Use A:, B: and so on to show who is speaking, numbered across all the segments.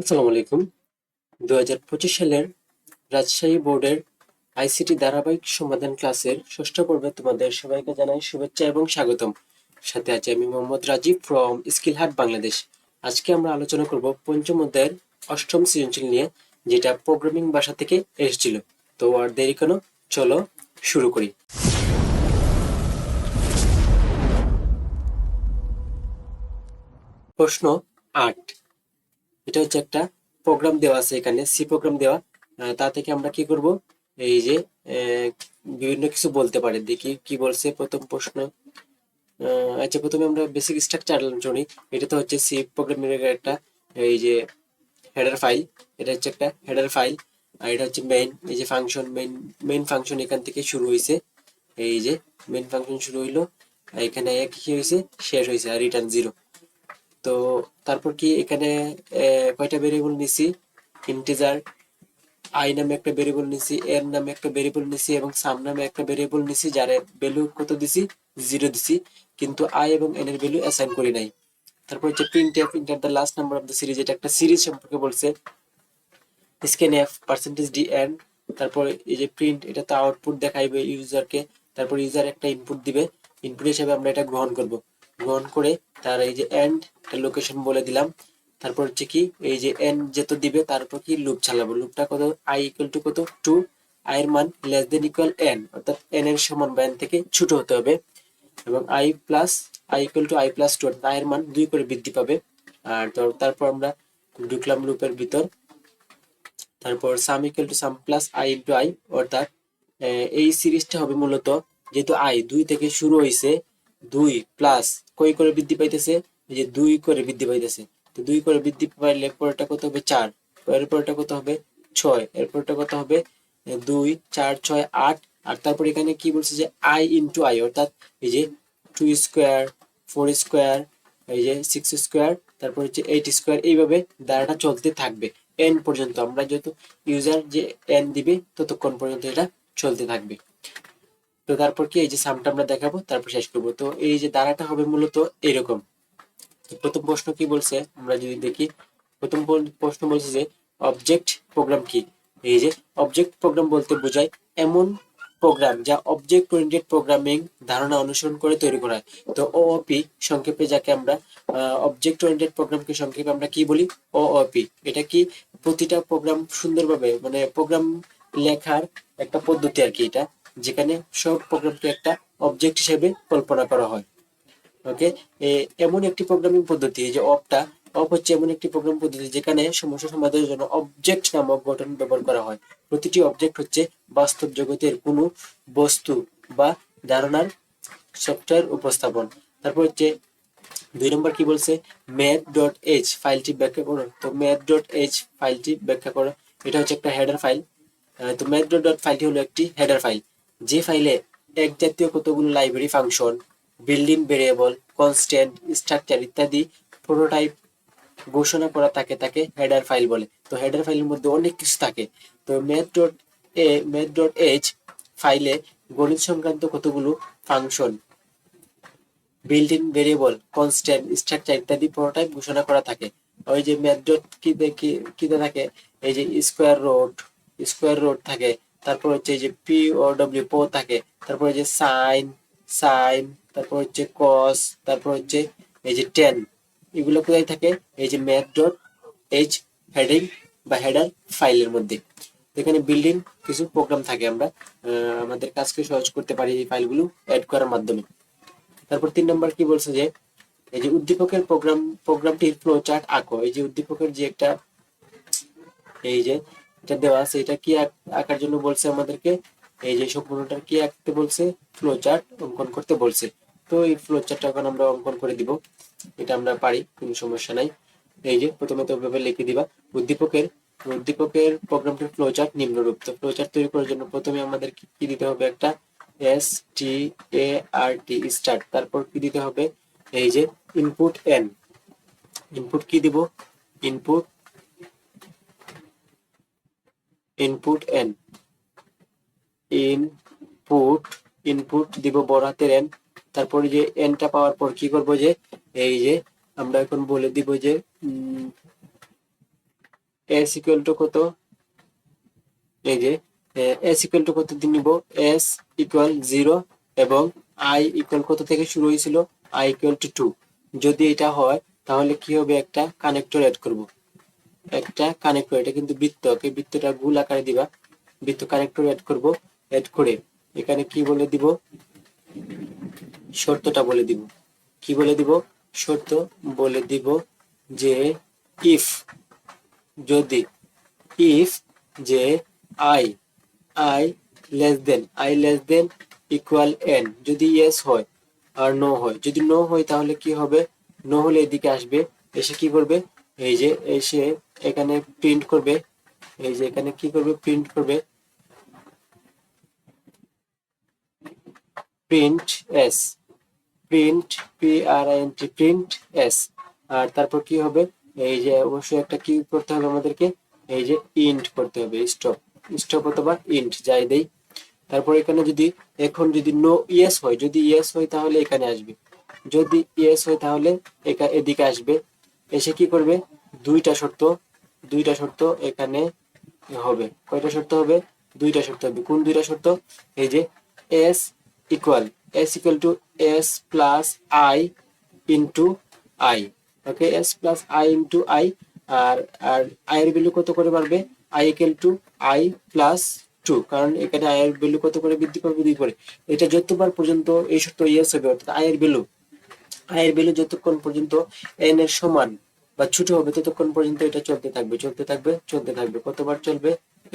A: আসসালামু আলাইকুম। 2025 সালের রাজশাহী বোর্ডের আইসিটি ধারাবাহিক সমাধান ক্লাসের ষষ্ঠ পর্বে তোমাদের সবাইকে জানাই শুভেচ্ছা এবং স্বাগতম। সাথে আছি আমি মোহাম্মদ রাজীব ফ্রম স্কিল হাট বাংলাদেশ। আজকে আমরা আলোচনা করব পঞ্চম অধ্যায়ের অষ্টম সৃজনশীল নিয়ে, যেটা প্রোগ্রামিং ভাষা থেকে এসেছিল। তো আর দেরি কেন, চলো শুরু করি। প্রশ্ন 8। এটা হচ্ছে একটা প্রোগ্রাম দেওয়া আছে, এখানে সি প্রোগ্রাম দেওয়া। তা থেকে আমরা কি করব, এই যে বিভিন্ন কিছু বলতে পারে। দেখি কি বলছে প্রথম প্রশ্ন। আচ্ছা, প্রথমে আমরা বেসিক স্ট্রাকচার জানি। এটা তো হচ্ছে সি প্রোগ্রামিং এর একটা এই যে হেডার ফাইল। এটা হচ্ছে একটা হেডার ফাইল। আর এটা হচ্ছে মেইন, এই যে ফাংশন, মেইন ফাংশন এখান থেকে শুরু হয়েছে। এই যে মেইন ফাংশন শুরু হইলো, আর এখানে কি হয়েছে, শেষ হয়েছে, আর রিটার্ন 0। তো তারপর কি এখানে কয়টা ভেরিয়েবল নিছি, ইন্টিজার আই নামে একটা ভেরিয়েবল নিছি, এর নামে একটা ভেরিয়েবল নিছি এবং সাম নামে একটা ভেরিয়েবল নিছি, যার ভ্যালু কত দিছি, 0 দিছি, কিন্তু আই এবং এন এর ভ্যালু অ্যাসাইন করি নাই। তারপর হচ্ছে printf, enter the last number of the series, এটা একটা সিরিজ সম্পর্কে বলছে। Scanf percentage D N. তারপর এই যে প্রিন্ট, এটা তো আউটপুট দেখাইবে ইউজারকে। তারপর ইউজার একটা ইনপুট দিবে, ইনপুট হিসেবে আমরা এটা গ্রহণ করব। গ্রহণ করে তার এই যে এন্ড লোকেশন বলে দিলাম। তারপর হচ্ছে কি, এই যে এন যেত দিবে তার উপর কি লুপ চালাবো। লুপটা কত, আই ইকুয়াল টু কত, 2। আই এর মান লেস দেন ইকুয়াল এন, অর্থাৎ এন এর সমান বা এন থেকে ছোট হতে হবে। এবং I equal to I plus 2, I এর মান 2 করে বৃদ্ধি পাবে। আর তারপর আমরা ঢুকলাম লুপের ভিতর। তারপর সাম equal to some plus I into I, অর্থাৎ এই সিরিজটা হবে মূলত, যেহেতু আই 2 থেকে শুরু হয়েছে, 2 প্লাস কই করে বৃদ্ধি পাইতেছে, এই যে 2 করে বৃদ্ধি পাইতেছে। তো 2 করে বৃদ্ধি পাইলে পরেরটা কত হবে, 4। এরপরটা কত হবে, 6। এরপরটা কত হবে, 2 4 6 8। আর তারপর এখানে কি বলছে যে আই ইন্টু আই, অর্থাৎ এই যে 2 স্কোয়ার, 4 স্কোয়ার, এই যে 6 স্কোয়ার, তারপর হচ্ছে 8 স্কোয়ার, এইভাবে ধারাটা চলতে থাকবে এন পর্যন্ত। আমরা যেহেতু ইউজার যে এন দিবে ততক্ষণ পর্যন্ত এটা চলতে থাকবে। তো তারপর কি, এই যে সামটা আমরা দেখাবো, তারপর শেষ করবো। তো এই যে ধারাটা হবে মূলত এরকম। প্রথম প্রশ্ন কি বলছে আমরা যদি দেখি, প্রথম প্রশ্ন বলছে যে অবজেক্ট প্রোগ্রাম কি। এই যে অবজেক্ট প্রোগ্রাম বলতে বোঝায় এমন প্রোগ্রাম যা অবজেক্ট ওরিয়েন্টেড প্রোগ্রামিং ধারণা অনুসরণ করে তৈরি করা হয়। তো ওওপি সংক্ষেপে, যাকে আমরা অবজেক্ট ওরিয়েন্টেড প্রোগ্রামকে সংক্ষেপে আমরা কি বলি, ওওপি। এটা কি, প্রতিটা প্রোগ্রাম সুন্দরভাবে, মানে প্রোগ্রাম লেখার একটা পদ্ধতি আর কি এটা, যেখানে সব প্রোগ্রামকে একটা অবজেক্ট হিসেবে কল্পনা করা হয়। ওকে, এমন একটি প্রোগ্রামিং পদ্ধতি, এই যে অপ হচ্ছে এমন একটি প্রোগ্রাম পদ্ধতি যেখানে সমস্যা সমাধানের জন্য অবজেক্ট নামক গঠন ব্যবহার করা হয়। প্রতিটি অবজেক্ট হচ্ছে বাস্তব জগতের কোনো বস্তু বা ধারণার সফটওয়্যার উপস্থাপন। তারপর হচ্ছে 2 নম্বর কি বলছে, math.h ফাইলটি ব্যাখ্যা করো। তো math.h ফাইলটি ব্যাখ্যা করো। এটা হচ্ছে একটা হেডার ফাইল। তো math.dot ফাইলটি হলো একটি হেডার ফাইল, যে ফাইলে এক জাতীয় কতগুলো library function, building variable, constant, structure ইত্যাদি প্রোটোটাইপ ঘোষণা করা থাকে, তাকে হেডার ফাইল বলে। তো হেডার ফাইলের মধ্যে অনেক কিছু থাকে। তো math.h ফাইলে গণিত সংক্রান্ত কতগুলো function, built in variable, constant, structure ইত্যাদি প্রোটোটাইপ ঘোষণা করা থাকে। ওই যে ম্যাথ ডট কিতে থাকে, এই যে স্কোয়ার রুট থাকে। তারপর হচ্ছে এই যে পি ও ডব্লিউ পো থাকে। তারপর এই যে সাইন, তারপর হচ্ছে কস, তারপর হচ্ছে এই যে টেন। এগুলো কোথায় থাকে, এই যে ম্যাথ ডট এইচ হেডিং বা হেডার ফাইলের মধ্যে। এখানে বিল্ডিং কিছু প্রোগ্রাম থাকে, আমরা আমাদের কাজকে সহজ করতে পারি এই ফাইলগুলো অ্যাড করার মাধ্যমে। তারপর 3 নম্বর কি বলছে যে এই যে উদ্দীপকের প্রোগ্রামটির ফ্লো চার্ট আঁকো। এই যে উদ্দীপকের যে একটা, এই যে এটা দেওয়া আছে, এটা কি আঁকার জন্য বলছে আমাদেরকে, এই যে সম্পূর্ণটার কি আঁকতে বলছে, ফ্লো চার্ট অঙ্কন করতে বলছে। তো এই ফ্লো চার্টটা এখন আমরা অঙ্কন করে দিব, এটা আমরা পারি, কোনো সমস্যা নাই। এই যে প্রথমে তো ওইভাবে লিখে দিবা উদ্দীপকের প্রোগ্রামটির ফ্লো চার্ট নিম্নরূপ। তো ফ্লো চার্ট তৈরি করার জন্য প্রথমে আমাদের কি দিতে হবে, একটা START স্টার্ট। তারপর কি দিতে হবে, এই যে ইনপুট এন। ইনপুট কি দিব, input input N input input দিব বড় হাতের এন। তারপরে যে এনটা পাওয়ার পর কি করব, যে এই যে আমরা এখন বলে দিব যে এস ইকুয়াল টু কত, এই যে এস ইকুয়াল টু কত দিয়ে নিব, এস ইকুয়াল 0 এবং আই ইকুয়াল কত থেকে শুরু হয়েছিল, আই ইকুয়াল টু 2। যদি এটা হয় তাহলে কি হবে, একটা কানেক্টর অ্যাড করব, একটা কানেক্টর, এটা কিন্তু বৃত্ত, ওকে বৃত্তটা গোল আকারে দিবা, বৃত্ত কানেক্টর অ্যাড করব, অ্যাড করে এখানে কি বলে দিব, শর্তটা বলে দিব, কি বলে দিব, শর্ত বলে দিব যে ইফ, যদি, ইফ যে I, I less than equal N, যদি ইয়েস হয় আর নো হয়, যদি নো হয় তাহলে কি হবে, নো হলে এদিকে আসবে, এসে কি করবে, এই যে এসে এখানে প্রিন্ট করবে, এই যে এখানে কি করবে, প্রিন্ট করবে, print S, print PRINT, print S. আর তারপর কি হবে, এই যে অবশ্যই একটা কি করতে হবে আমাদেরকে, এই যে ইন্ট করতে হবে, স্টপ, স্টপ অথবা ইন্ট যাই দেই। তারপর এখানে যদি, এখন যদি নো ইয়েস হয়, যদি ইয়েস হয় তাহলে এখানে আসবে, যদি ইয়েস হয় তাহলে এদিকে আসবে, এসে কি করবে, দুইটা শর্ত, দুইটা শর্ত এখানে হবে, কয়টা শর্ত হবে, দুইটা শর্ত হবে, কোন দুইটা শর্ত, এই যে S equal, S equal to S plus I into I, okay, S plus I into I, আর আর আই এর ভ্যালু কত করে বাড়বে, I equal to I plus 2, কারণ এখানে আই এর ভ্যালু কত করে বৃদ্ধি পাবে, 2 করে। এটা যতবার পর্যন্ত এই শর্ত ইয়েস হবে, অর্থাৎ আই এর ভ্যালু যতক্ষণ পর্যন্ত এন এর সমান বা ছোট হবে ততক্ষণ পর্যন্ত এটা চলতে থাকবে, চলতে থাকবে, চলতে থাকবে, কতবার চলবে,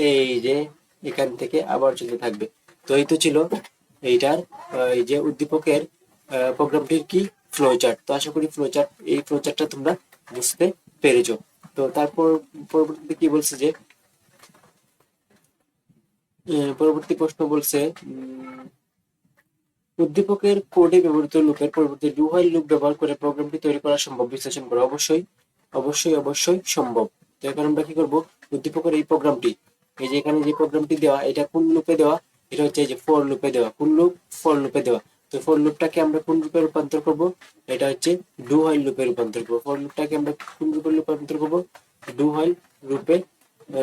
A: এই যে এখান থেকে আবার চলতে থাকবে। তো এই তো ছিল এইটার এই যে উদ্দীপকের প্রোগ্রামটির কি ফ্লো চার্ট। তো আশা করি ফ্লো চার্ট, এই ফ্লো চার্টটা তোমরা বুঝতে পেরেছো। তো তারপর পরবর্তীতে কি বলছে যে পরবর্তী প্রশ্ন বলছে উদ্দীপকের কোডে ব্যবহৃত লুপের পরিবর্তে ডু হোয়াইল লুপ ব্যবহার করে প্রোগ্রামটি তৈরি করা সম্ভব, বিশ্লেষণ করা। অবশ্যই অবশ্যই অবশ্যই সম্ভব। তো এখন আমরা কি করব, উদ্দীপকের এই প্রোগ্রামটি, এই যে এখানে যে প্রোগ্রামটি দেওয়া, এটা কোন লুপে দেওয়া, এটা হচ্ছে এই যে ফর লুপে দেওয়া, কোন লুপ, ফর লুপে দেওয়া। তো ফর লুপটাকে আমরা কোন রূপে রূপান্তর করব, এটা হচ্ছে ডু হোয়াইল লুপে রূপান্তর করব। ফর লুপটাকে আমরা কোন রূপে রূপান্তর করব, ডু হোয়াইল রূপে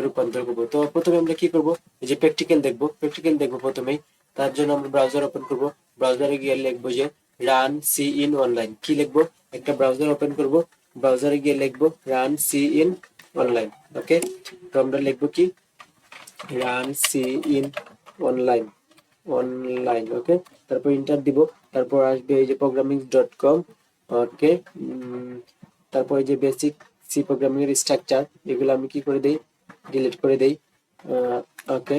A: রূপান্তর করব। তো প্রথমে আমরা কি করব, এই যে প্র্যাকটিক্যাল দেখব, প্র্যাকটিক্যাল দেখব প্রথমেই। তার জন্য আমরা ব্রাউজার ওপেন করব, ব্রাউজারে গিয়ে লিখবো যে রান সি ইন অনলাইন। কি লিখবো, একটা ব্রাউজার ওপেন করব, ব্রাউজারে গিয়ে লিখবো run C in online. Okay, তো আমরা লিখবো কি, run C in online, online. Okay, তারপর ইন্টার দিব, তারপর আসবে এই যে programming.com। ওকে, তারপর এই যে বেসিক সি প্রোগ্রামিং এর স্ট্রাকচার, এগুলো আমি কি করে দেই, ডিলিট করে দেই। ওকে,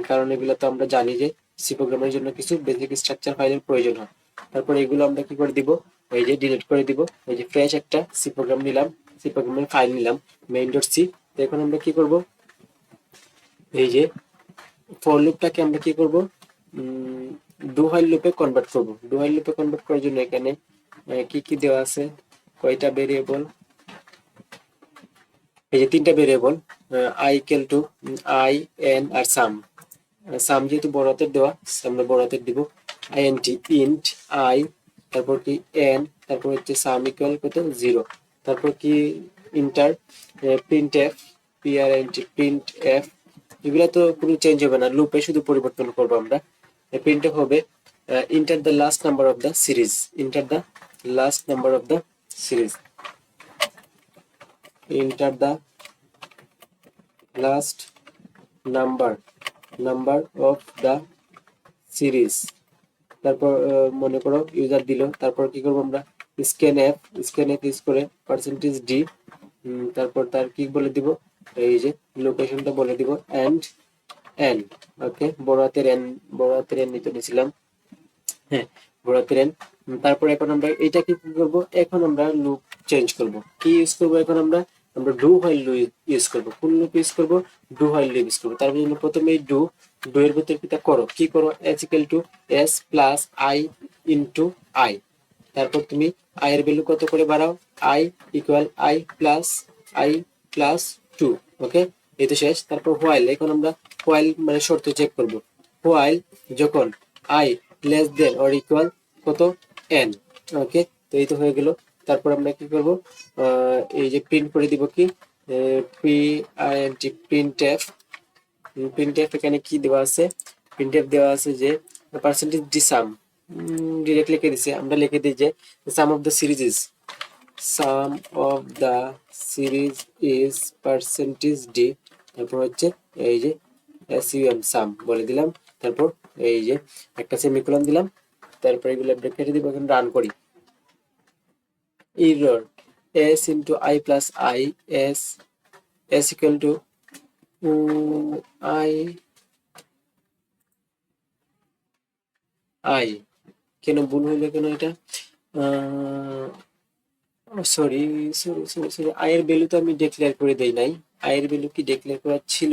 A: কারণ এগুলো তো আমরা জানি যে সি প্রোগ্রামের জন্য কিছু বেসিক স্ট্রাকচার ফাইলের প্রয়োজন হয়। তারপর এগুলো আমরা কি করে দিব, এই যে ডিলিট করে দিব। এই যে ফ্রেশ একটা সি প্রোগ্রাম নিলাম, সি প্রোগ্রামের ফাইল নিলাম main.c। তো এখন আমরা কি করব, এই যে ফর লুপটাকে আমরা কি করব, ডু হোয়াইল লুপে কনভার্ট করব। ডু হোয়াইল লুপে কনভার্ট করার জন্য এখানে কি কি দেওয়া আছে, কয়টা ভেরিয়েবল, এই যে 3টা variable, I equal to I, N আর সাম। সাম যেহেতু বড় হাতের দেওয়া, আমরা বড় হাতের দিব, INT, ইন্ট আই, তারপর কি এন, তারপর হচ্ছে সাম ইকুয়াল কত 0, তারপর কি inter, print F, PRINT, print F. এগুলা তো কোনো চেঞ্জ হবে না, লুপে শুধু পরিবর্তন করবো আমরা। প্রিন্ট এফ হবে enter the last number of the series, enter the last number of the series, enter the last number of the series. তারপর মনে করো ইউজার দিল, তারপর কি করবো আমরা, স্ক্যান এফ ইউজ করে %d, তারপর তার কি বলে দিব, এই যে লোকেশনটা বলে দিব, এন্ড এন। ওকে, বড় হাতের এন নিতে নিয়েছিলাম, হ্যাঁ বড় হাতের এন। তারপর এখন আমরা এটা কি করব, এখন আমরা লুপ চেঞ্জ করব, কি ইউজ করব, এখন আমরা ডু হোয়াইল লুপ ইউজ করব। কোন লুপ ইউজ করব, ডু হোয়াইল লুপ ইউজ করব। তার জন্য প্রথমে ডু, এর ভিতর কিটা করো, কি করো, S equal to S plus I into I. তারপর তুমি আই এর ভ্যালু কত করে বাড়াও, আই ইকুয়াল আই প্লাস 2। ওকে, এই তো শেষ। তারপর হোয়াইল, এখন আমরা হোয়াইল মানে শর্ত চেক করব। হোয়াইল যখন I less than or equal কত এন। ওকে, তো এই তো হয়ে গেল। তারপর আমরা কি করব, এই যে প্রিন্ট করে দিব কি, প্রিন্টএফ এখানে কি দেওয়া আছে, প্রিন্টএফ দেওয়া আছে যে পার্সেন্টেজ ডি সাম ডিরেক্ট লিখে দিছে, আমরা লিখে দিই যে sum of the series is, sum of the series is percentage D, তারপর হচ্ছে এই যে এসইউএম সাম বলে দিলাম, তারপর এই যে একটা সেমিকোলন দিলাম, তারপর এগুলো ব্র্যাকেটে দিব, এখন রান করি। error s into I plus I s equal to I কেন ভুল হইলো কেন এটা, sorry sorry sorry sorry, I এর ভ্যালু তো আমি ডিক্লেয়ার করে দেই নাই, I এর ভ্যালু কি ডিক্লেয়ার করা ছিল?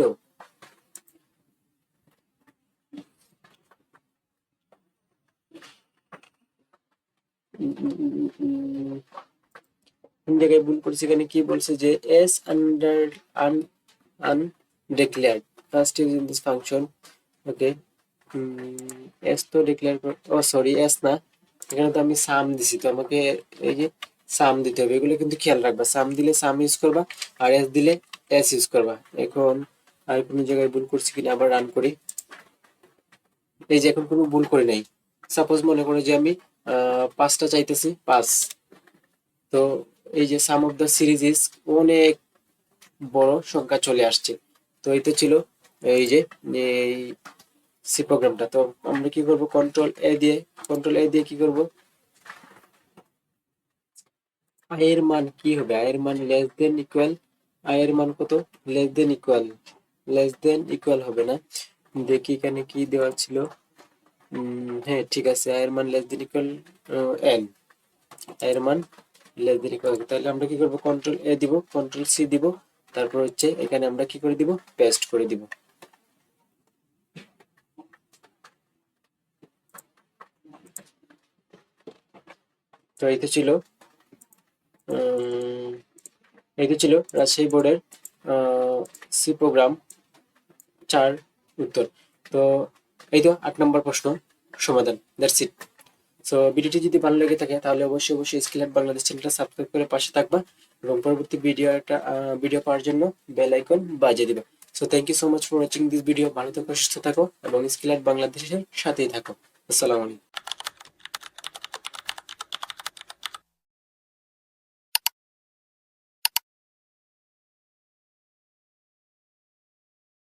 A: জায়গায় ভুল করছি, এখানে কি বলছে যে s under undeclared first is in this function, okay s তো ডিক্লেয়ার কর, ও সরি s না, এখানে তো আমি সাম দিছি, তো আমাকে এই যে সাম দিতে হবে, এগুলো কিন্তু খেয়াল রাখবা, সাম দিলে সাম ইউজ করবা আর s দিলে s ইউজ করবা। এখন আর কোনো জায়গায় ভুল করছি কিনা আবার রান করি, এই যে এখন কোনো ভুল করে নাই। সাপোজ মনে করো যে আমি 5টা চাইতেছি 5, তো এই যে sum of the series is অনেক বড় সংখ্যা চলে আসছে, তো এই তো ছিল এই যে এই সি প্রোগ্রামটা। তো আমরা কি করব, কন্ট্রোল এ দিয়ে কি করব, আই এর মান কি হবে, আই এর মান লেস দেন ইকুয়াল, আই এর মান কত, লেস দেন ইকুয়াল হবে না, দেখি এখানে কি দেওয়া ছিল, হ্যাঁ ঠিক আছে, আই এর মান less than equal N, I এর মান লেস দেন ইকুয়াল, তাহলে আমরা কি করব, কন্ট্রোল এ দিব, কন্ট্রোল সি দিব, তারপর হচ্ছে এখানে আমরা কি করে দিব, পেস্ট করে দিব। তো এই তো ছিল রাজশাহী বোর্ডের সি প্রোগ্রাম 4 উত্তর। তো এই তো 8 নম্বর প্রশ্ন সমাধান, দ্যাটস ইট। সো ভিডিওটি যদি ভালো লেগে থাকে তাহলে অবশ্যই স্কিল বাংলাদেশ চ্যানেলটা সাবস্ক্রাইব করে পাশে থাকবা এবং পরবর্তী ভিডিও পাওয়ার জন্য বেল আইকন বাজিয়ে দিবা। So thank you so much for watching this video. ভালো থাকো, সুস্থ থাকো এবং স্কিল বাংলাদেশের সাথেই থাকো। আসসালামু আলাইকুম।